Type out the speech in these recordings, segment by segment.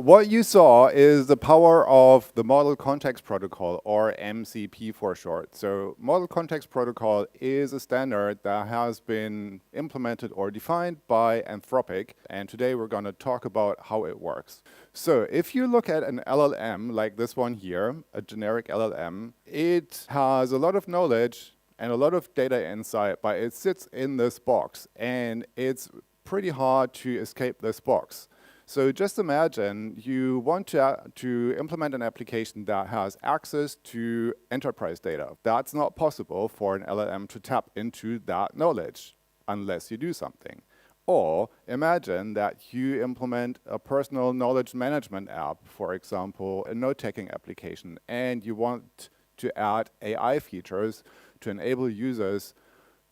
What you saw is the power of the Model Context Protocol, or MCP for short. So Model Context Protocol is a standard that has been implemented or defined by Anthropic, and today we're going to talk about how it works. So if you look at an LLM like this one here, a generic LLM, it has a lot of knowledge and a lot of data inside, but it sits in this box, and it's pretty hard to escape this box. So just imagine you want to implement an application that has access to enterprise data. That's not possible for an LLM to tap into that knowledge unless you do something. Or imagine that you implement a personal knowledge management app, for example, a note-taking application, and you want to add AI features to enable users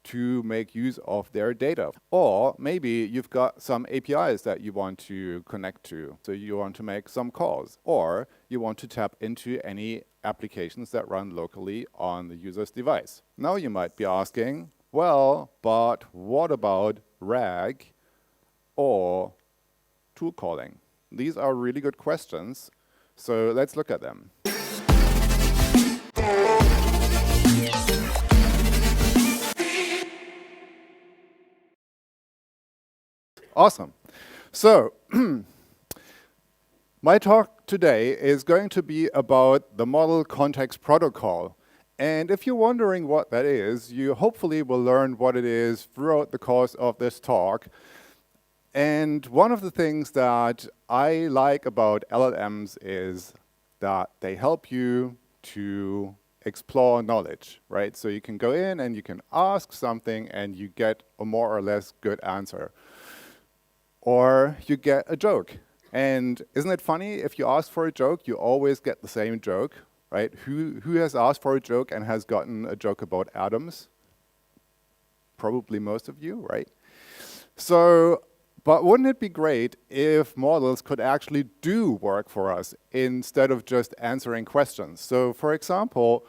to make use of their data. Or maybe you've got some APIs that you want to connect to, so you want to make some calls. Or you want to tap into any applications that run locally on the user's device. Now you might be asking, well, but what about RAG or tool calling? These are really good questions, so let's look at them. Awesome. So my talk today is going to be about the Model Context Protocol. And if you're wondering what that is, you hopefully will learn what it is throughout the course of this talk. And one of the things that I like about LLMs is that they help you to explore knowledge, right? So you can go in and you can ask something and you get a more or less good answer. Or you get a joke. And isn't it funny, if you ask for a joke, you always get the same joke, right? Who has asked for a joke and has gotten a joke about atoms? Probably most of you, right? So, but wouldn't it be great if models could actually do work for us instead of just answering questions? So for example,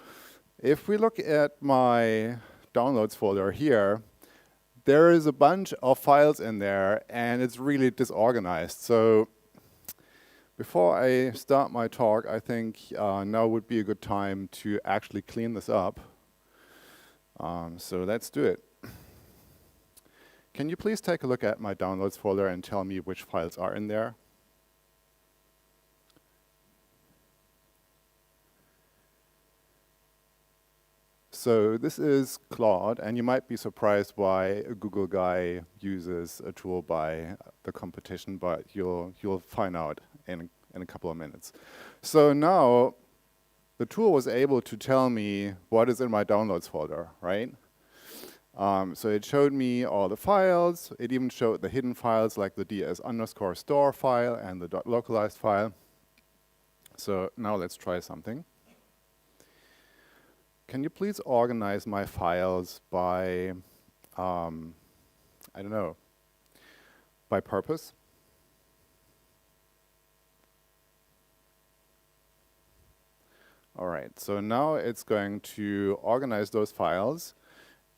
if we look at my downloads folder here, there is a bunch of files in there, and it's really disorganized. So before I start my talk, I think now would be a good time to actually clean this up. So let's do it. Can you please take a look at my downloads folder and tell me which files are in there? So this is Claude, and you might be surprised why a Google guy uses a tool by the competition, but you'll find out in a couple of minutes. So now the tool was able to tell me what is in my downloads folder, right? So it showed me all the files. It even showed the hidden files like the ds_store file and the .localized file. So now let's try something. Can you please organize my files by, I don't know, by purpose? All right, so now it's going to organize those files,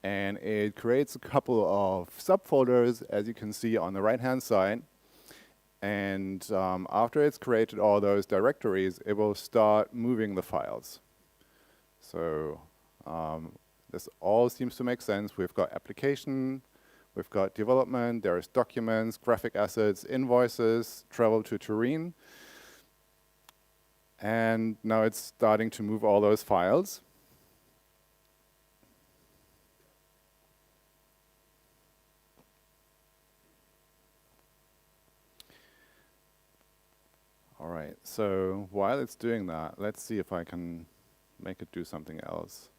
and it creates a couple of subfolders, as you can see on the right-hand side. And after it's created all those directories, it will start moving the files. So this all seems to make sense. We've got application, we've got development, there's documents, graphic assets, invoices, travel to Turin. And now it's starting to move all those files. All right, so while it's doing that, let's see if I can make it do something else.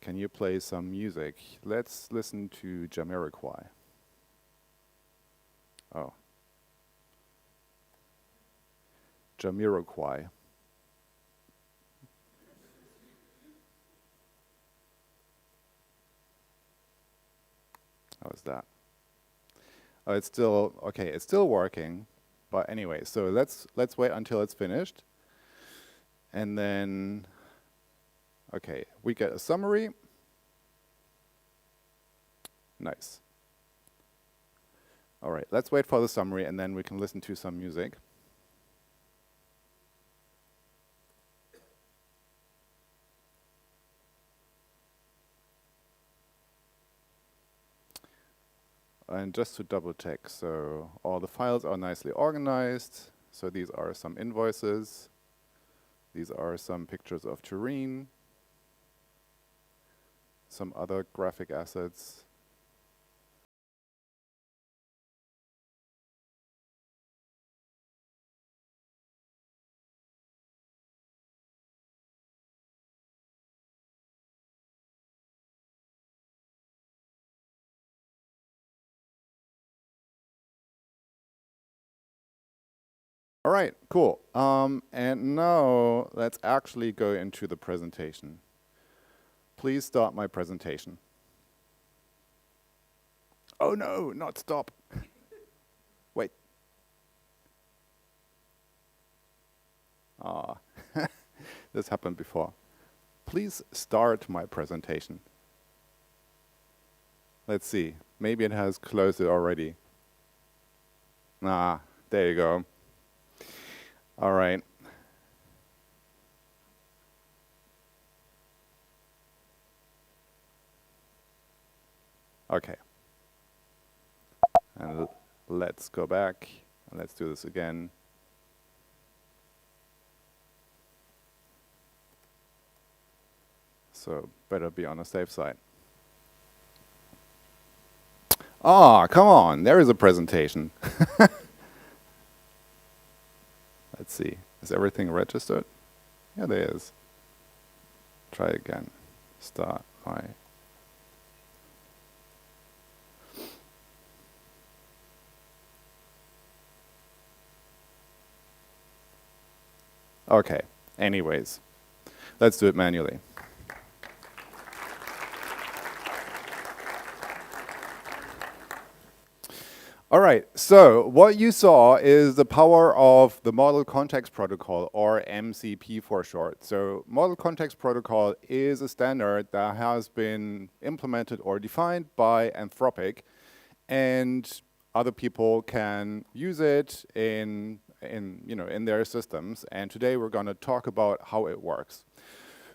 Can you play some music? Let's listen to Jamiroquai. Oh. Jamiroquai. How is that? Oh, it's still, okay, it's still working. But anyway, so let's wait until it's finished. And then, okay, we get a summary. Nice. All right, let's wait for the summary, and then we can listen to some music. And just to double check, so all the files are nicely organized. So these are some invoices. These are some pictures of Turin, some other graphic assets. All right, cool. And now let's actually go into the presentation. Please start my presentation. Oh no, not stop. Wait. Ah, this happened before. Please start my presentation. Let's see, maybe it has closed it already. Ah, there you go. All right. Okay. And let's go back and let's do this again. So better be on the safe side. Ah, come on, there is a presentation. Let's see, is everything registered? Yeah, there is. Try again. Start my. Okay, anyways, let's do it manually. All right, so what you saw is the power of the Model Context Protocol, or MCP for short. So Model Context Protocol is a standard that has been implemented or defined by Anthropic, and other people can use it in their systems. And today we're going to talk about how it works.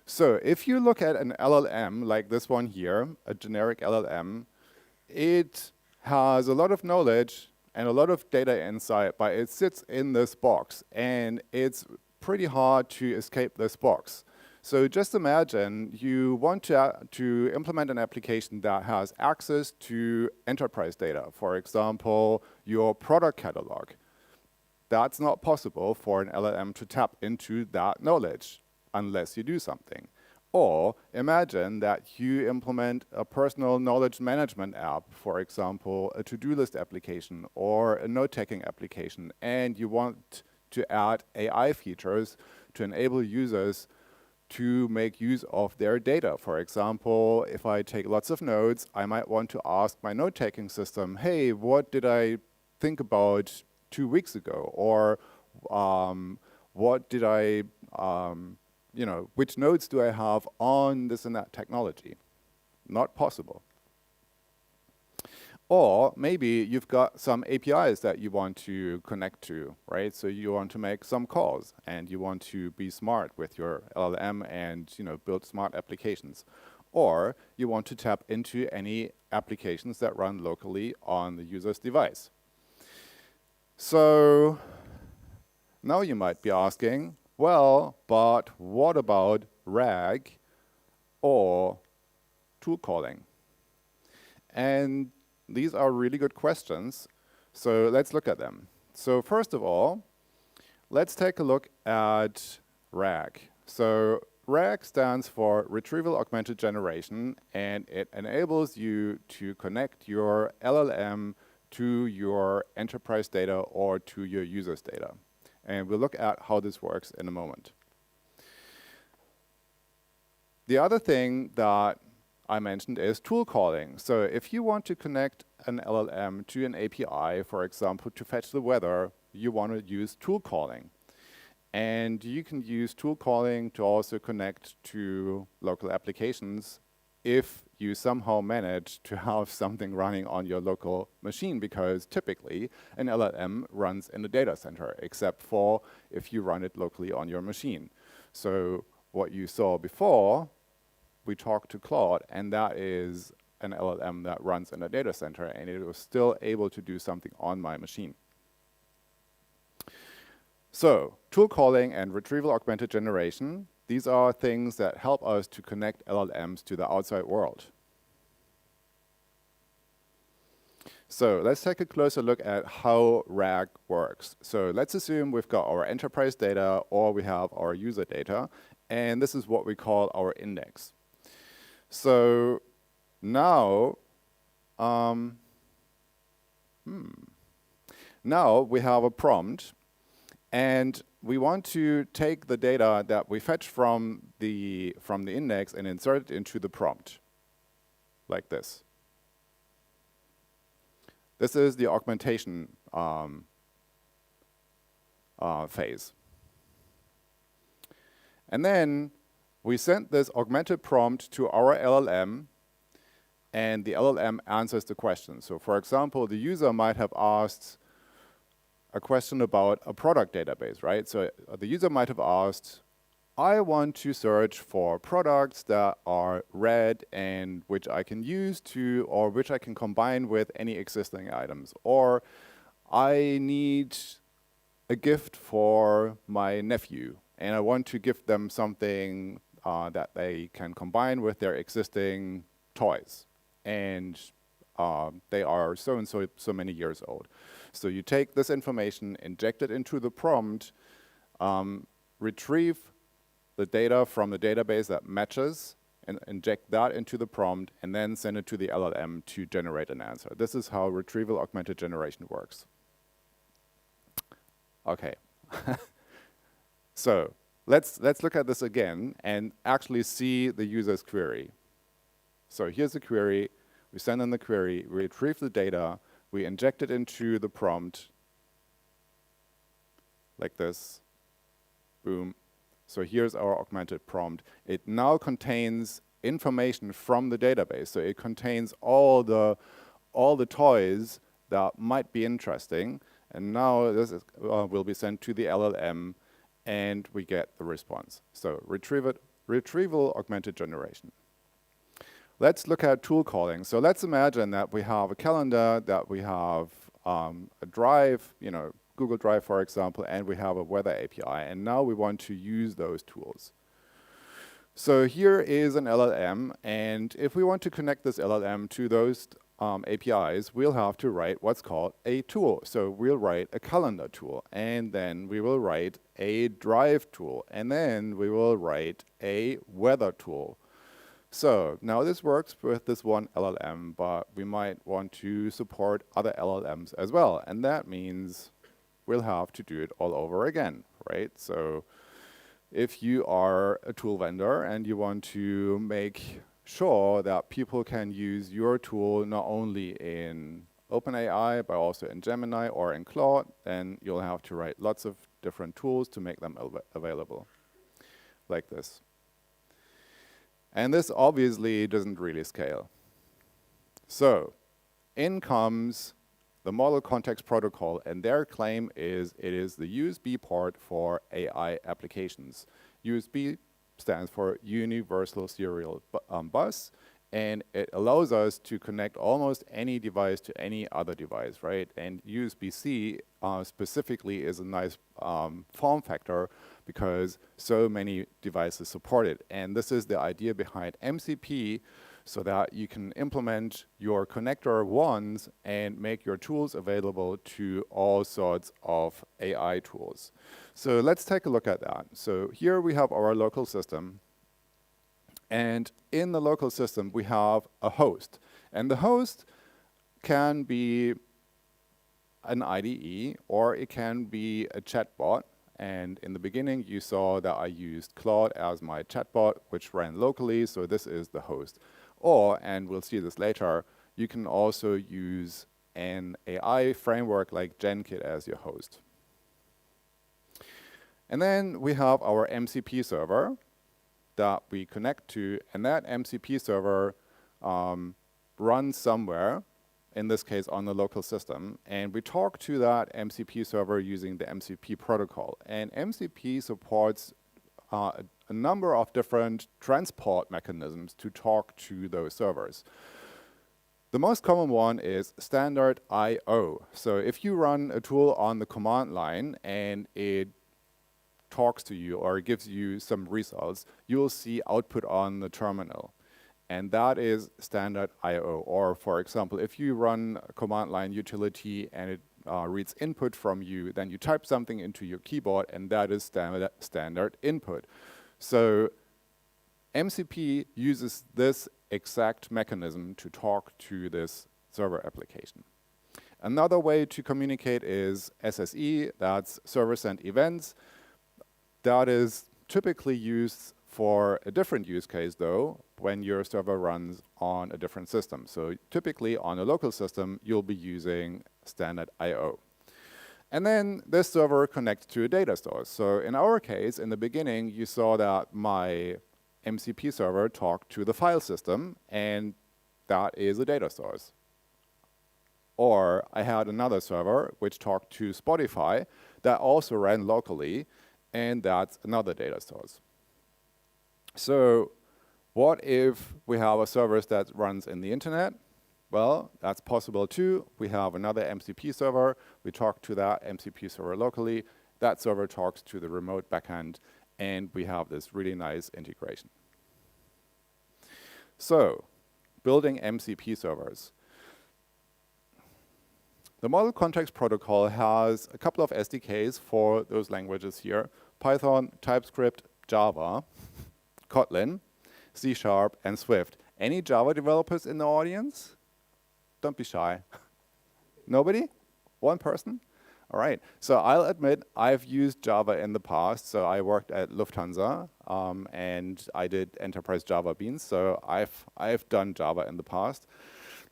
So if you look at an LLM like this one here, a generic LLM, it has a lot of knowledge and a lot of data insight, but it sits in this box, and it's pretty hard to escape this box. So just imagine you want to implement an application that has access to enterprise data, for example, your product catalog. That's not possible for an LLM to tap into that knowledge unless you do something. Or imagine that you implement a personal knowledge management app, for example, a to-do list application or a note-taking application, and you want to add AI features to enable users to make use of their data. For example, if I take lots of notes, I might want to ask my note-taking system, hey, what did I think about 2 weeks ago? Or what did I which nodes do I have on this and that technology? Not possible. Or maybe you've got some APIs that you want to connect to, right? So you want to make some calls, and you want to be smart with your LLM and build smart applications. Or you want to tap into any applications that run locally on the user's device. So now you might be asking, well, but what about RAG or tool calling? And these are really good questions, so let's look at them. So first of all, let's take a look at RAG. So RAG stands for Retrieval Augmented Generation, and it enables you to connect your LLM to your enterprise data or to your users' data. And we'll look at how this works in a moment. The other thing that I mentioned is tool calling. So if you want to connect an LLM to an API, for example, to fetch the weather, you want to use tool calling. And you can use tool calling to also connect to local applications if you somehow manage to have something running on your local machine, because typically an LLM runs in the data center, except for if you run it locally on your machine. So what you saw before, we talked to Claude, and that is an LLM that runs in a data center, and it was still able to do something on my machine. So tool calling and retrieval augmented generation, these are things that help us to connect LLMs to the outside world. So let's take a closer look at how RAG works. So let's assume we've got our enterprise data or we have our user data, and this is what we call our index. So now, now we have a prompt, and we want to take the data that we fetch from the index and insert it into the prompt, like this. This is the augmentation phase. And then we send this augmented prompt to our LLM, and the LLM answers the question. So for example, the user might have asked a question about a product database, right? So the user might have asked, I want to search for products that are red and which I can use to, or which I can combine with any existing items. Or I need a gift for my nephew, and I want to give them something that they can combine with their existing toys. And they are so and so many years old. So you take this information, inject it into the prompt, retrieve the data from the database that matches, and inject that into the prompt, and then send it to the LLM to generate an answer. This is how retrieval augmented generation works. Okay. So let's look at this again and actually see the user's query. So here's the query. We send in the query, we retrieve the data, we inject it into the prompt, like this, boom. So here's our augmented prompt. It now contains information from the database. So it contains all the toys that might be interesting. And now this is, will be sent to the LLM, and we get the response. So retrieval augmented generation. Let's look at tool calling. So let's imagine that we have a calendar, that we have a drive, Google Drive, for example, and we have a weather API. And now we want to use those tools. So here is an LLM. And if we want to connect this LLM to those APIs, we'll have to write what's called a tool. So we'll write a calendar tool. And then we will write a drive tool. And then we will write a weather tool. So now this works with this one LLM, but we might want to support other LLMs as well. And that means we'll have to do it all over again, right? So if you are a tool vendor and you want to make sure that people can use your tool not only in OpenAI, but also in Gemini or in Claude, then you'll have to write lots of different tools to make them available, like this. And this obviously doesn't really scale. So in comes the Model Context Protocol, and their claim is it is the USB port for AI applications. USB stands for Universal Serial Bus, and it allows us to connect almost any device to any other device, right? And USB-C specifically is a nice form factor because so many devices support it. And this is the idea behind MCP, so that you can implement your connector once and make your tools available to all sorts of AI tools. So let's take a look at that. So here we have our local system. And in the local system, we have a host. And the host can be an IDE, or it can be a chatbot. And in the beginning, you saw that I used Claude as my chatbot, which ran locally. So this is the host. Or, and we'll see this later, you can also use an AI framework like Genkit as your host. And then we have our MCP server. that we connect to, and that MCP server runs somewhere, in this case on the local system, and we talk to that MCP server using the MCP protocol. And MCP supports a number of different transport mechanisms to talk to those servers. The most common one is standard I/O. So if you run a tool on the command line and it talks to you or gives you some results, you will see output on the terminal. And that is standard I/O. Or for example, if you run a command line utility and it reads input from you, then you type something into your keyboard and that is standard input. So MCP uses this exact mechanism to talk to this server application. Another way to communicate is SSE, that's server sent events. That is typically used for a different use case though, when your server runs on a different system. So typically on a local system, you'll be using standard I/O. And then this server connects to a data source. So in our case, in the beginning, you saw that my MCP server talked to the file system, and that is a data source. Or I had another server which talked to Spotify that also ran locally, and that's another data source. So what if we have a service that runs in the internet? Well, that's possible too. We have another MCP server. We talk to that MCP server locally. That server talks to the remote backend, and we have this really nice integration. So, building MCP servers. The Model Context Protocol has a couple of SDKs for those languages here: Python, TypeScript, Java, Kotlin, C#, and Swift. Any Java developers in the audience? Don't be shy. Nobody? One person? All right. So I'll admit I've used Java in the past. So I worked at Lufthansa, and I did enterprise Java beans. So I've done Java in the past.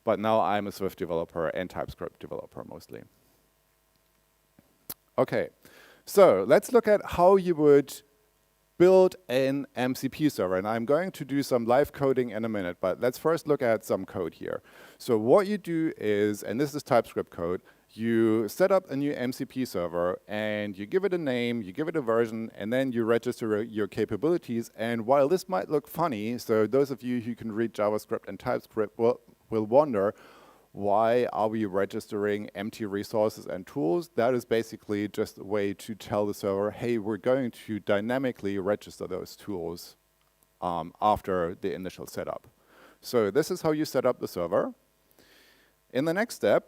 But now I'm a Swift developer and TypeScript developer mostly. OK. So let's look at how you would build an MCP server. And I'm going to do some live coding in a minute, but let's first look at some code here. So what you do is, and this is TypeScript code, you set up a new MCP server and you give it a name, you give it a version, and then you register your capabilities. And while this might look funny, so those of you who can read JavaScript and TypeScript will wonder, why are we registering empty resources and tools? That is basically just a way to tell the server, hey, we're going to dynamically register those tools after the initial setup. So this is how you set up the server. In the next step,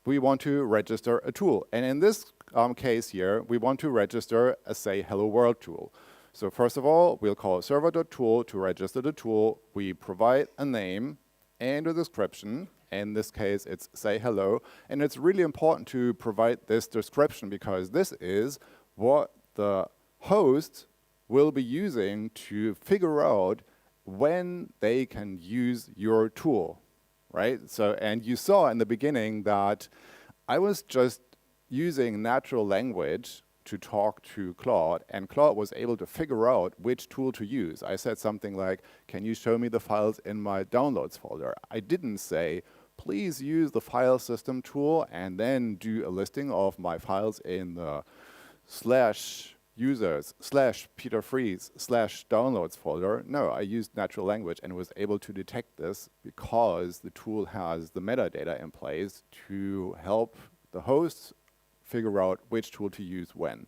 we want to register a tool. And in this case here, we want to register a say hello world tool. So first of all, we'll call server.tool to register the tool. We provide a name and a description. In this case, it's say hello. And it's really important to provide this description because this is what the host will be using to figure out when they can use your tool, right? So, and you saw in the beginning that I was just using natural language to talk to Claude, and Claude was able to figure out which tool to use. I said something like, can you show me the files in my downloads folder? I didn't say, please use the file system tool and then do a listing of my files in the /users/peterfries/downloads folder. No, I used natural language and was able to detect this because the tool has the metadata in place to help the host figure out which tool to use when.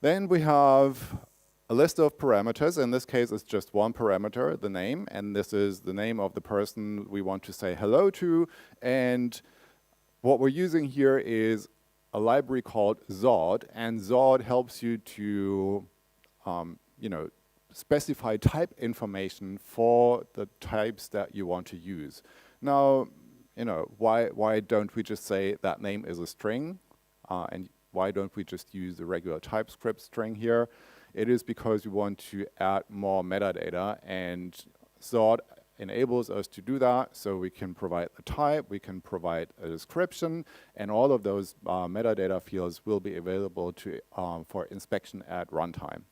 Then we have a list of parameters. In this case, it's just one parameter, the name, and this is the name of the person we want to say hello to. And what we're using here is a library called Zod, and Zod helps you to specify type information for the types that you want to use. Now, why don't we just say that name is a string, and why don't we just use the regular TypeScript string here? It is because we want to add more metadata, and Zod enables us to do that. So we can provide a type, we can provide a description, and all of those metadata fields will be available to for inspection at runtime.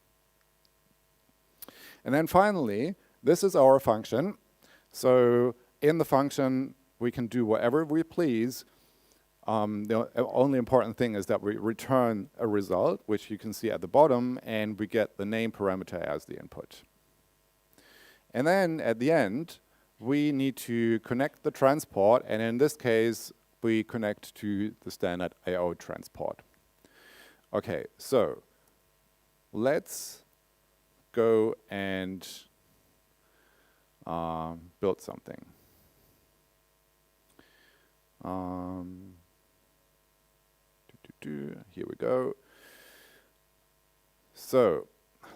And then finally, this is our function. So in the function, we can do whatever we please. The only important thing is that we return a result, which you can see at the bottom, and we get the name parameter as the input. And then at the end, we need to connect the transport, and in this case, we connect to the standard I/O transport. Okay, so let's go and build something. Here we go. So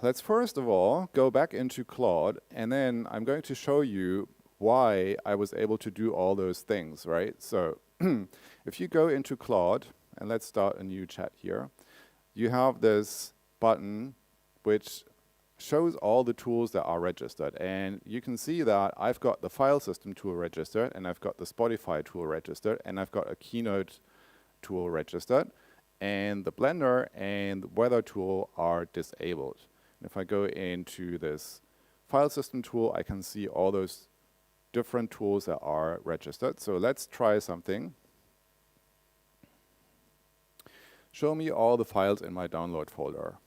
let's first of all go back into Claude, and then I'm going to show you why I was able to do all those things, right? So if you go into Claude, and let's start a new chat here, you have this button which shows all the tools that are registered. And you can see that I've got the file system tool registered, and I've got the Spotify tool registered, and I've got a Keynote tool registered, and the Blender and the weather tool are disabled. And if I go into this file system tool, I can see all those different tools that are registered. So let's try something. Show me all the files in my download folder.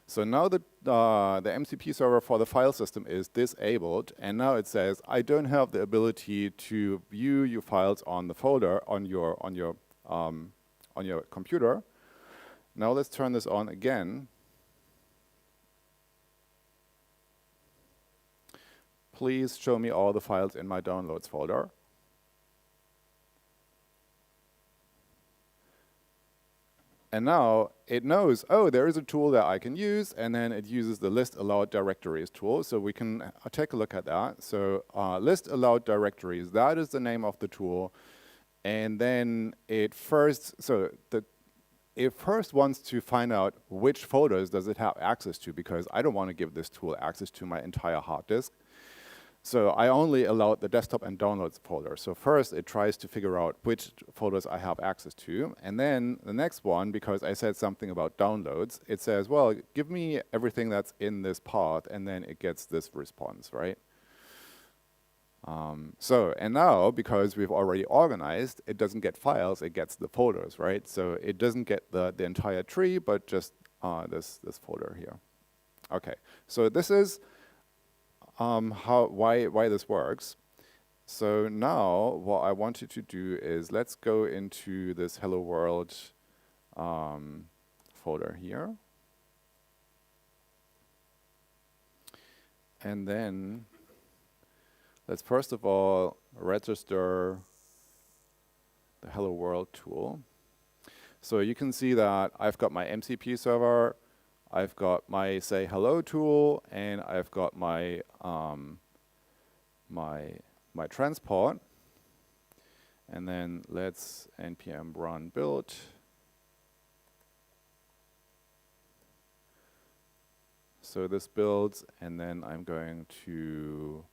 So now the MCP server for the file system is disabled, and now it says I don't have the ability to view your files on the folder on your computer. Now let's turn this on again. Please show me all the files in my downloads folder. And now it knows, oh, there is a tool that I can use, and then it uses the list allowed directories tool. So we can take a look at that. So list allowed directories, that is the name of the tool. And then it first wants to find out which folders does it have access to, because I don't want to give this tool access to my entire hard disk. So I only allowed the desktop and downloads folder. So first it tries to figure out which folders I have access to. And then the next one, because I said something about downloads, it says, well, give me everything that's in this path, and then it gets this response, right? And now, because we've already organized, it doesn't get files, it gets the folders, right? So it doesn't get the entire tree, but just this folder here. Okay, so this is why this works. So now what I want you to do is let's go into this Hello World folder here. And then let's first of all register the Hello World tool. So you can see that I've got my MCP server, I've got my say hello tool, and I've got my my transport. And then let's npm run build. So this builds, and then I'm going to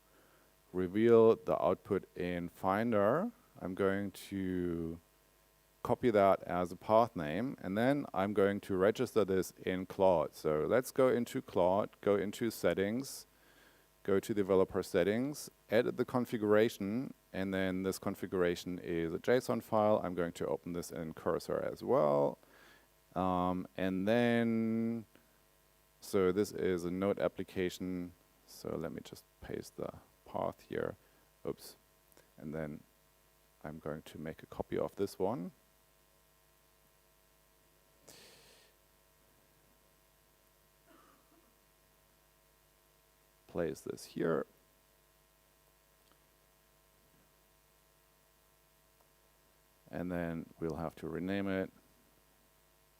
reveal the output in Finder. I'm going to copy that as a path name, and then I'm going to register this in Claude. So let's go into Claude, go into settings, go to developer settings, edit the configuration, and then this configuration is a JSON file. I'm going to open this in Cursor as well. And then, so this is a Node application. So let me just paste the path here. Oops. And then I'm going to make a copy of this one. Place this here. And then we'll have to rename it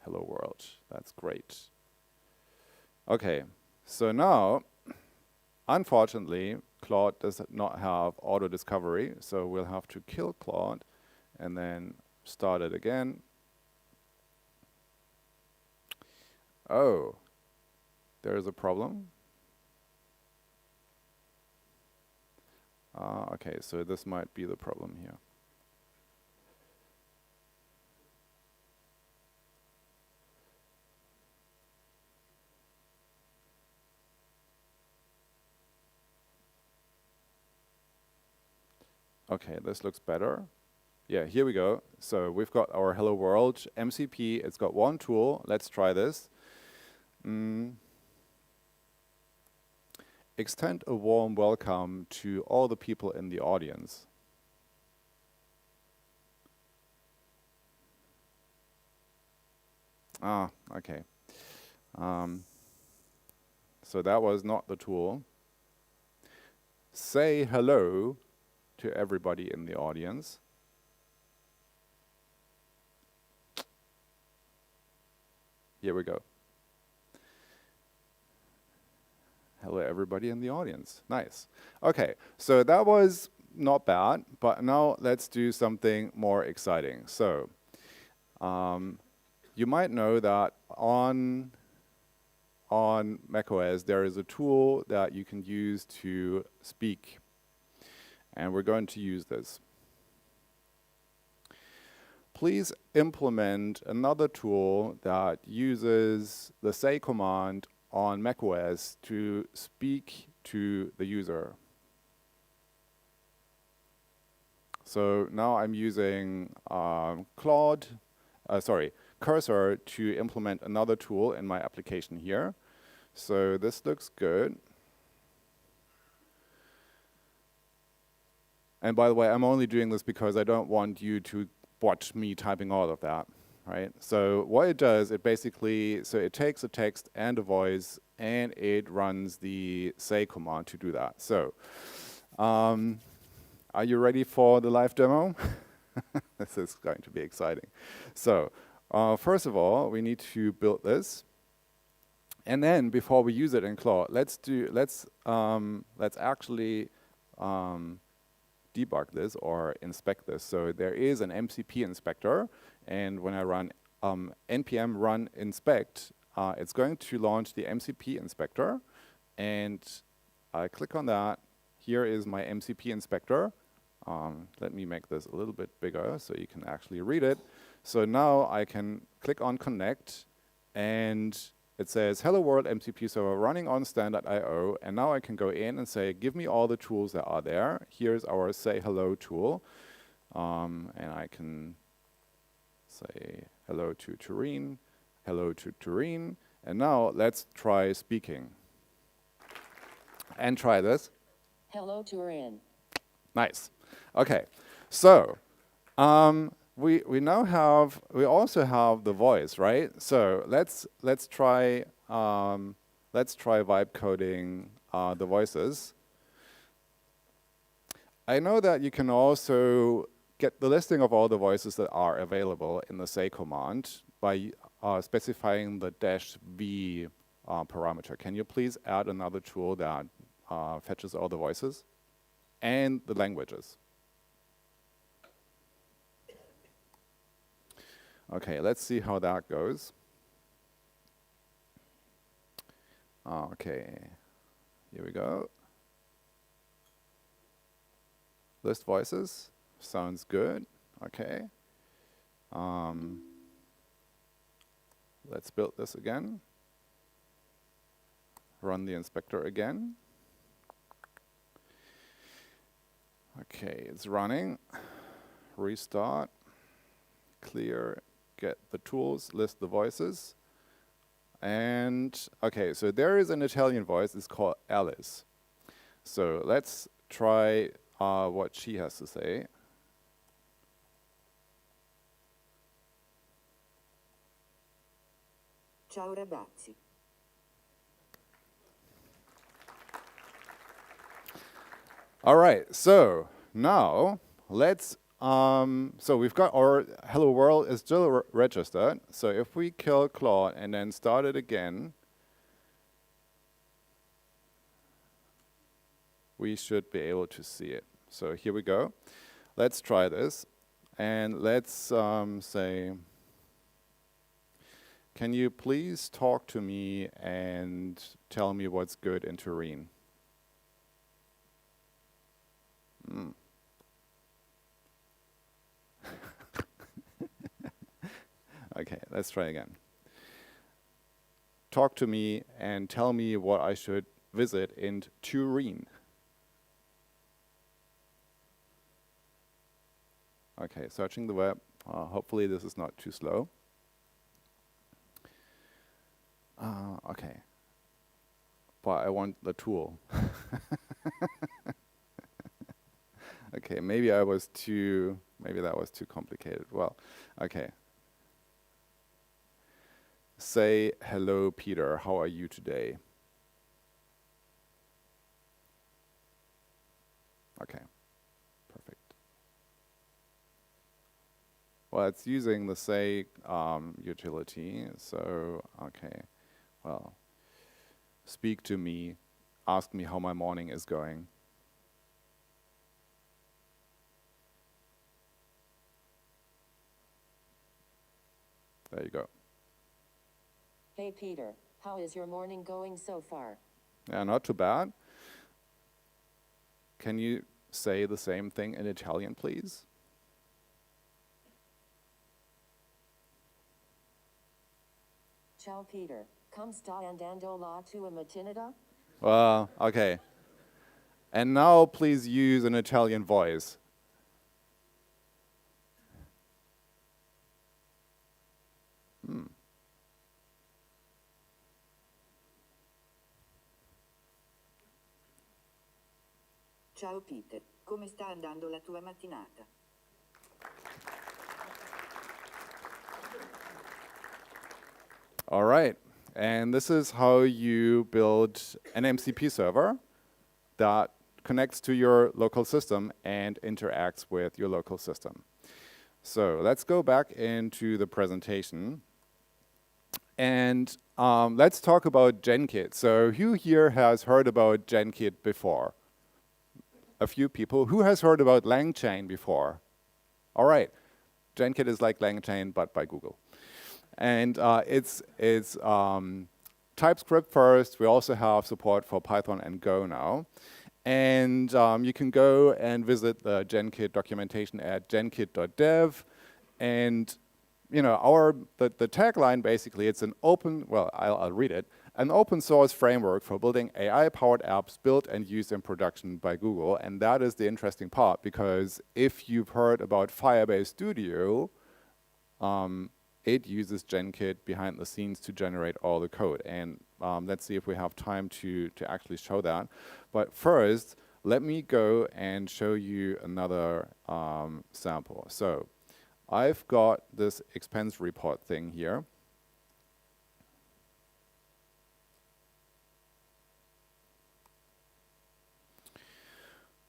Hello World. That's great. Okay, so now, unfortunately, Claude does not have auto discovery, so we'll have to kill Claude and then start it again. Oh, there's a problem. Okay, so this might be the problem here. Okay, this looks better. Yeah, here we go. So we've got our hello world MCP. It's got one tool. Let's try this. Extend a warm welcome to all the people in the audience. Ah, okay. So that was not the tool. Say hello to everybody in the audience. Here we go. Hello, everybody in the audience. Nice. Okay, so that was not bad, but now let's do something more exciting. So, you might know that on macOS there is a tool that you can use to speak, and we're going to use this. Please implement another tool that uses the say command on macOS to speak to the user. So now I'm using Cursor to implement another tool in my application here. So this looks good. And by the way, I'm only doing this because I don't want you to watch me typing all of that, right? So what it does, it basically, so it takes a text and a voice and it runs the say command to do that. So are you ready for the live demo? This is going to be exciting. So first of all, we need to build this. And then before we use it in Claude, let's actually debug this or inspect this. So there is an MCP inspector, and when I run npm run inspect, it's going to launch the MCP inspector, and I click on that. Here is my MCP inspector. Let me make this a little bit bigger so you can actually read it. So now I can click on connect, and it says, hello world MCP server running on standard.io, and now I can go in and say, give me all the tools that are there. Here's our say hello tool, and I can say hello to Turin, hello to Turin, and now let's try speaking. And try this. Hello Turin. Nice. Okay, so we now have, we also have the voice, right? So let's try vibe coding the voices. I know that you can also get the listing of all the voices that are available in the say command by specifying the -v parameter. Can you please add another tool that fetches all the voices and the languages? Okay, let's see how that goes. Okay, here we go. List voices, sounds good. Okay. Let's build this again. Run the inspector again. Okay, it's running. Restart. Clear. Get the tools, list the voices. And okay, so there is an Italian voice, it's called Alice. So let's try what she has to say. Ciao ragazzi. All right, so now let's so we've got our hello world is still registered. So if we kill Claude and then start it again, we should be able to see it. So here we go. Let's try this, and let's say, can you please talk to me and tell me what's good in Turin? Okay, let's try again. Talk to me and tell me what I should visit in Turin. Okay, searching the web. Hopefully this is not too slow. Okay. But I want the tool. Okay, maybe that was too complicated. Well, okay. Say, hello, Peter, how are you today? Okay, perfect. Well, it's using the say utility, so, okay, well, speak to me, ask me how my morning is going. There you go. Hey Peter, how is your morning going so far? Yeah, not too bad. Can you say the same thing in Italian, please? Ciao Peter, come sta andando la tua mattinata? Well, okay. And now please use an Italian voice. Ciao Peter, come sta andando la tua mattinata? All right. And this is how you build an MCP server that connects to your local system and interacts with your local system. So let's go back into the presentation. And let's talk about Genkit. So who here has heard about Genkit before? A few people. Who has heard about LangChain before? All right. Genkit is like LangChain, but by Google. And it's TypeScript first. We also have support for Python and Go now. And you can go and visit the Genkit documentation at genkit.dev. And you know, the tagline basically, it's an open, well, I'll read it, an open source framework for building AI-powered apps built and used in production by Google. And that is the interesting part, because if you've heard about Firebase Studio, it uses Genkit behind the scenes to generate all the code. And let's see if we have time to actually show that. But first, let me go and show you another sample. So I've got this expense report thing here.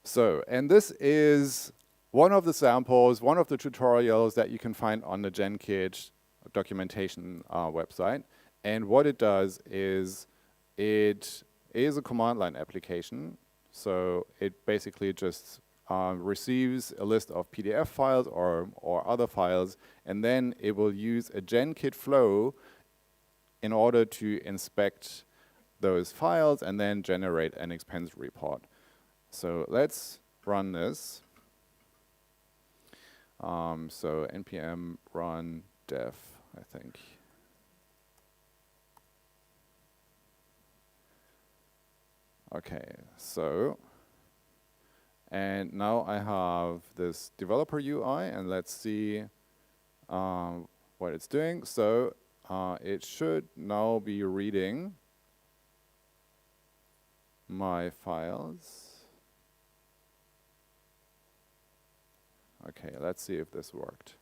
So, and this is one of the samples, one of the tutorials that you can find on the Genkit documentation website. And what it does is, it is a command line application. So it basically just receives a list of PDF files or other files, and then it will use a Genkit flow in order to inspect those files and then generate an expense report. So let's run this. So npm run dev, I think. Okay, so, and now I have this developer UI, and let's see what it's doing. So it should now be reading my files. Okay, let's see if this worked.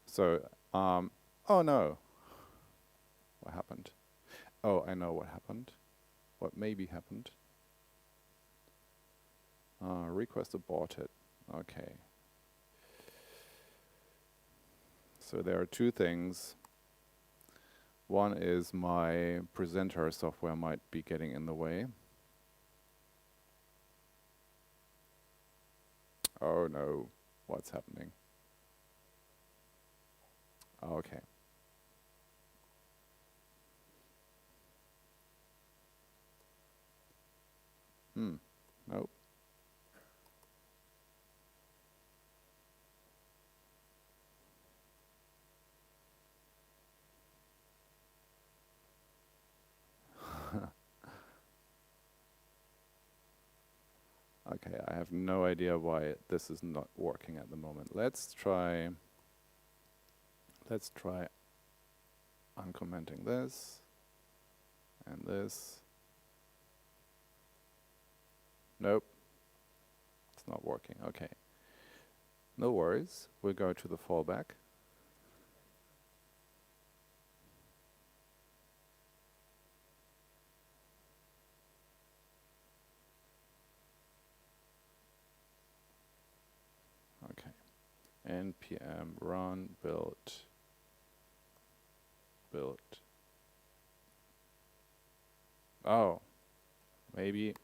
So, oh no, what happened? Oh, I know what happened. What maybe happened. Request aborted. Okay. So there are two things. One is my presenter software might be getting in the way. Oh no, what's happening? Okay. Nope. Okay. Okay, I have no idea why this is not working at the moment. Let's try uncommenting this and this. Nope, it's not working. Okay, no worries. We'll go to the fallback. Okay, npm run build. Oh, maybe.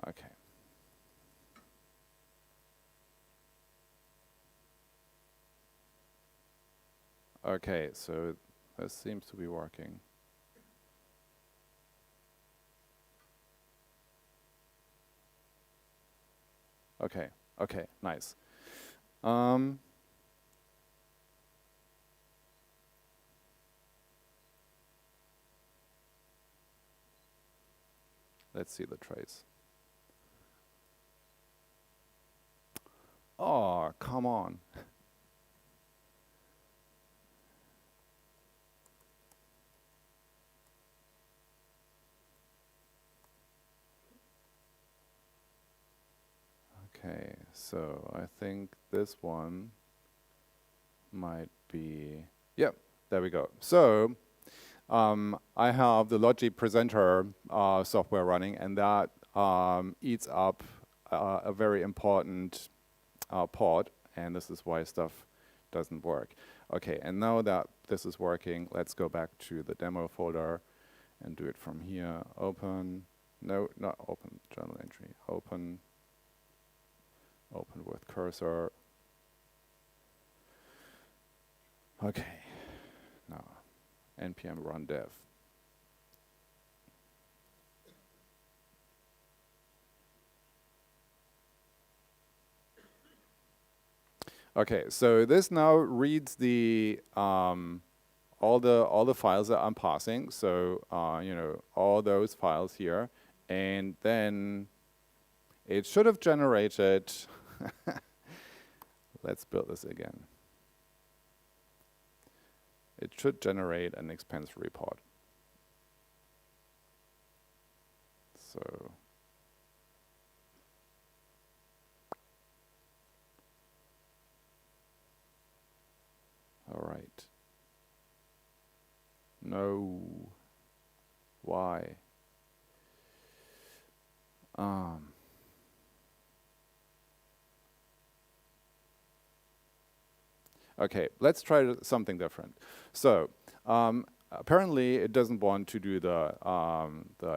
Okay. Okay, so this seems to be working. Okay, okay, nice. Let's see the trace. Oh, come on. Okay, so I think this one might be, yep, there we go. So I have the Logic Presenter software running, and that eats up a very important port, and this is why stuff doesn't work. Okay, and now that this is working, let's go back to the demo folder and do it from here. Open, no, not open, journal entry, open with cursor. Okay, now npm run dev. Okay, so this now reads the all the files that I'm passing. So you know, all those files here, and then it should have generated. Let's build this again. It should generate an expense report. So all right. No. Why? Okay, let's try something different. So apparently it doesn't want to do the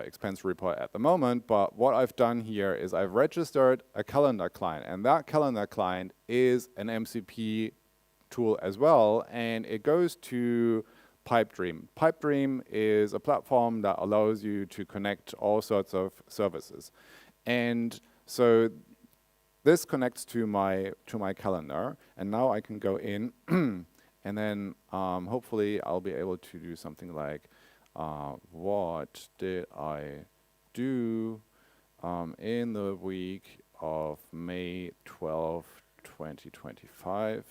expense report at the moment, but what I've done here is I've registered a calendar client, and that calendar client is an MCP tool as well, and it goes to Pipedream. Pipedream is a platform that allows you to connect all sorts of services. And so this connects to my calendar, and now I can go in and then hopefully I'll be able to do something like what did I do in the week of May 12, 2025.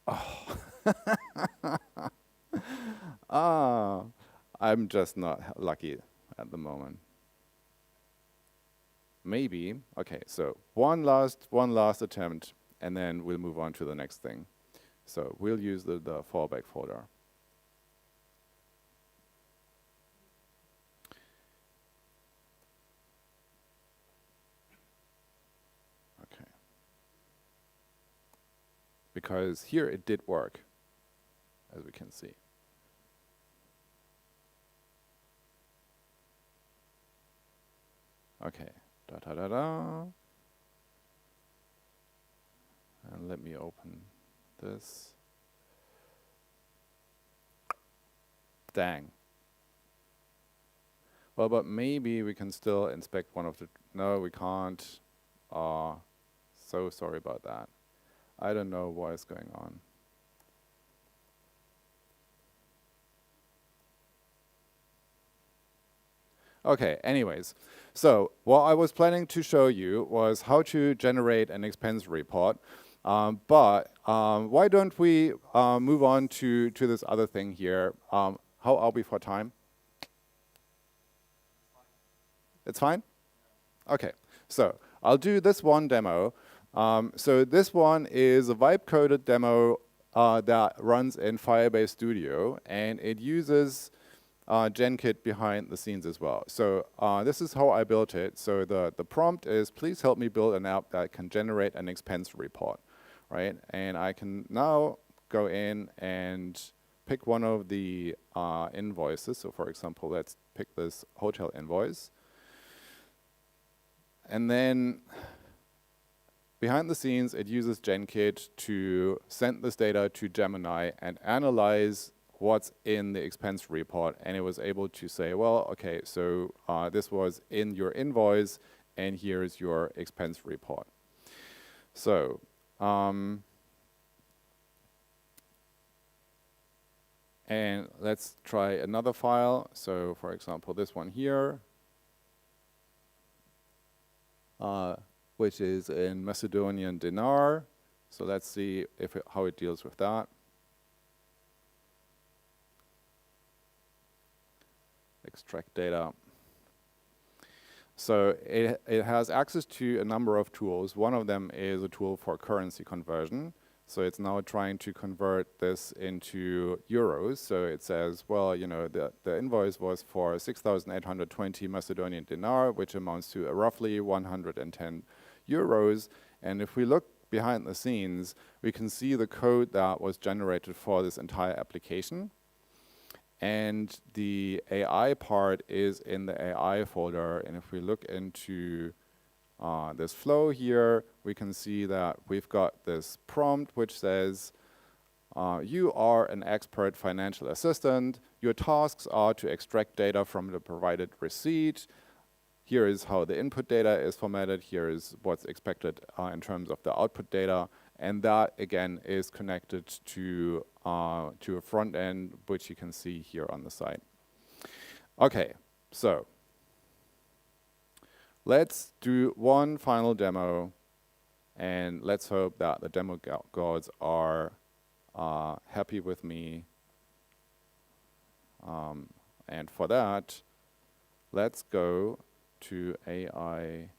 Oh. I'm just not lucky at the moment. Maybe, okay, so one last attempt, and then we'll move on to the next thing. So we'll use the fallback folder. Okay. Because here it did work, as we can see. Okay. Da-da-da-da. And let me open this. Dang. Well, but maybe we can still inspect one of the, no, we can't. So sorry about that. I don't know what is going on. Okay, anyways. So what I was planning to show you was how to generate an expense report. But why don't we move on to this other thing here? How are we for time? It's fine? Okay, so I'll do this one demo. So this one is a vibe-coded demo that runs in Firebase Studio, and it uses Genkit behind the scenes as well. So this is how I built it. So the prompt is, please help me build an app that can generate an expense report, right? And I can now go in and pick one of the invoices. So for example, let's pick this hotel invoice. And then behind the scenes, it uses Genkit to send this data to Gemini and analyze what's in the expense report. And it was able to say, well, okay, so this was in your invoice, and here's your expense report. So and let's try another file. So for example, this one here, which is in Macedonian dinar. So let's see if how it deals with that. Extract data. So it has access to a number of tools. One of them is a tool for currency conversion. So it's now trying to convert this into euros. So it says, well, you know, the invoice was for 6,820 Macedonian dinar, which amounts to roughly 110 euros. And if we look behind the scenes, we can see the code that was generated for this entire application. And the AI part is in the AI folder. And if we look into this flow here, we can see that we've got this prompt which says, you are an expert financial assistant. Your tasks are to extract data from the provided receipt. Here is how the input data is formatted. Here is what's expected in terms of the output data. And that, again, is connected to a front end, which you can see here on the side. Okay, so let's do one final demo, and let's hope that the demo gods are happy with me. And for that, let's go to AI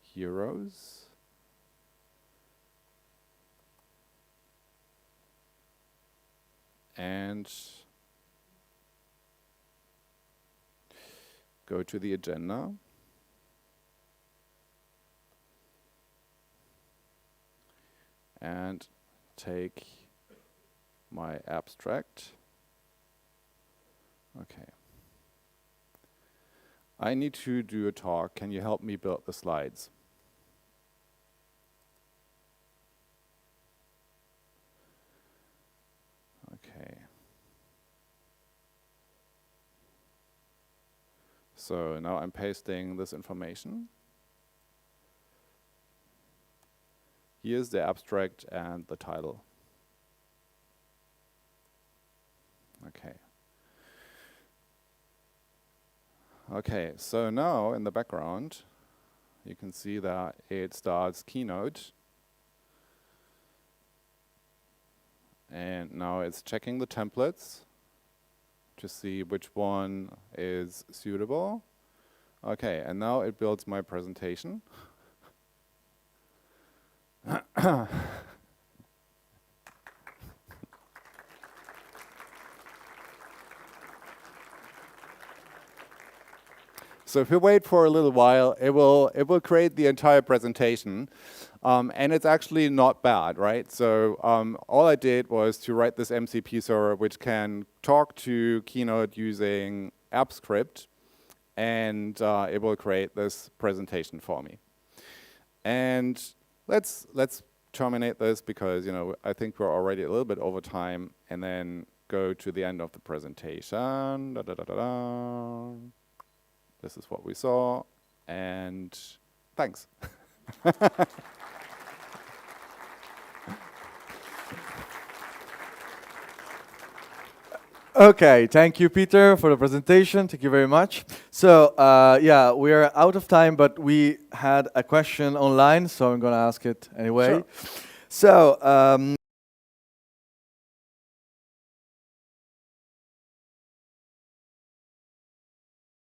Heroes. And go to the agenda. And take my abstract. Okay. I need to do a talk. Can you help me build the slides? Okay. So now I'm pasting this information. Here's the abstract and the title. Okay. Okay, so now in the background, you can see that it starts Keynote. And now it's checking the templates to see which one is suitable. Okay, and now it builds my presentation. So if you wait for a little while, it will create the entire presentation. And it's actually not bad, right? So all I did was to write this MCP server, which can talk to Keynote using AppScript, and it will create this presentation for me. And let's terminate this because, you know, I think we're already a little bit over time, and then go to the end of the presentation. Da, da, da, da, da. This is what we saw, and thanks. Okay, thank you, Peter, for the presentation. Thank you very much. So, yeah, we are out of time, but we had a question online, so I'm going to ask it anyway. Sure. So,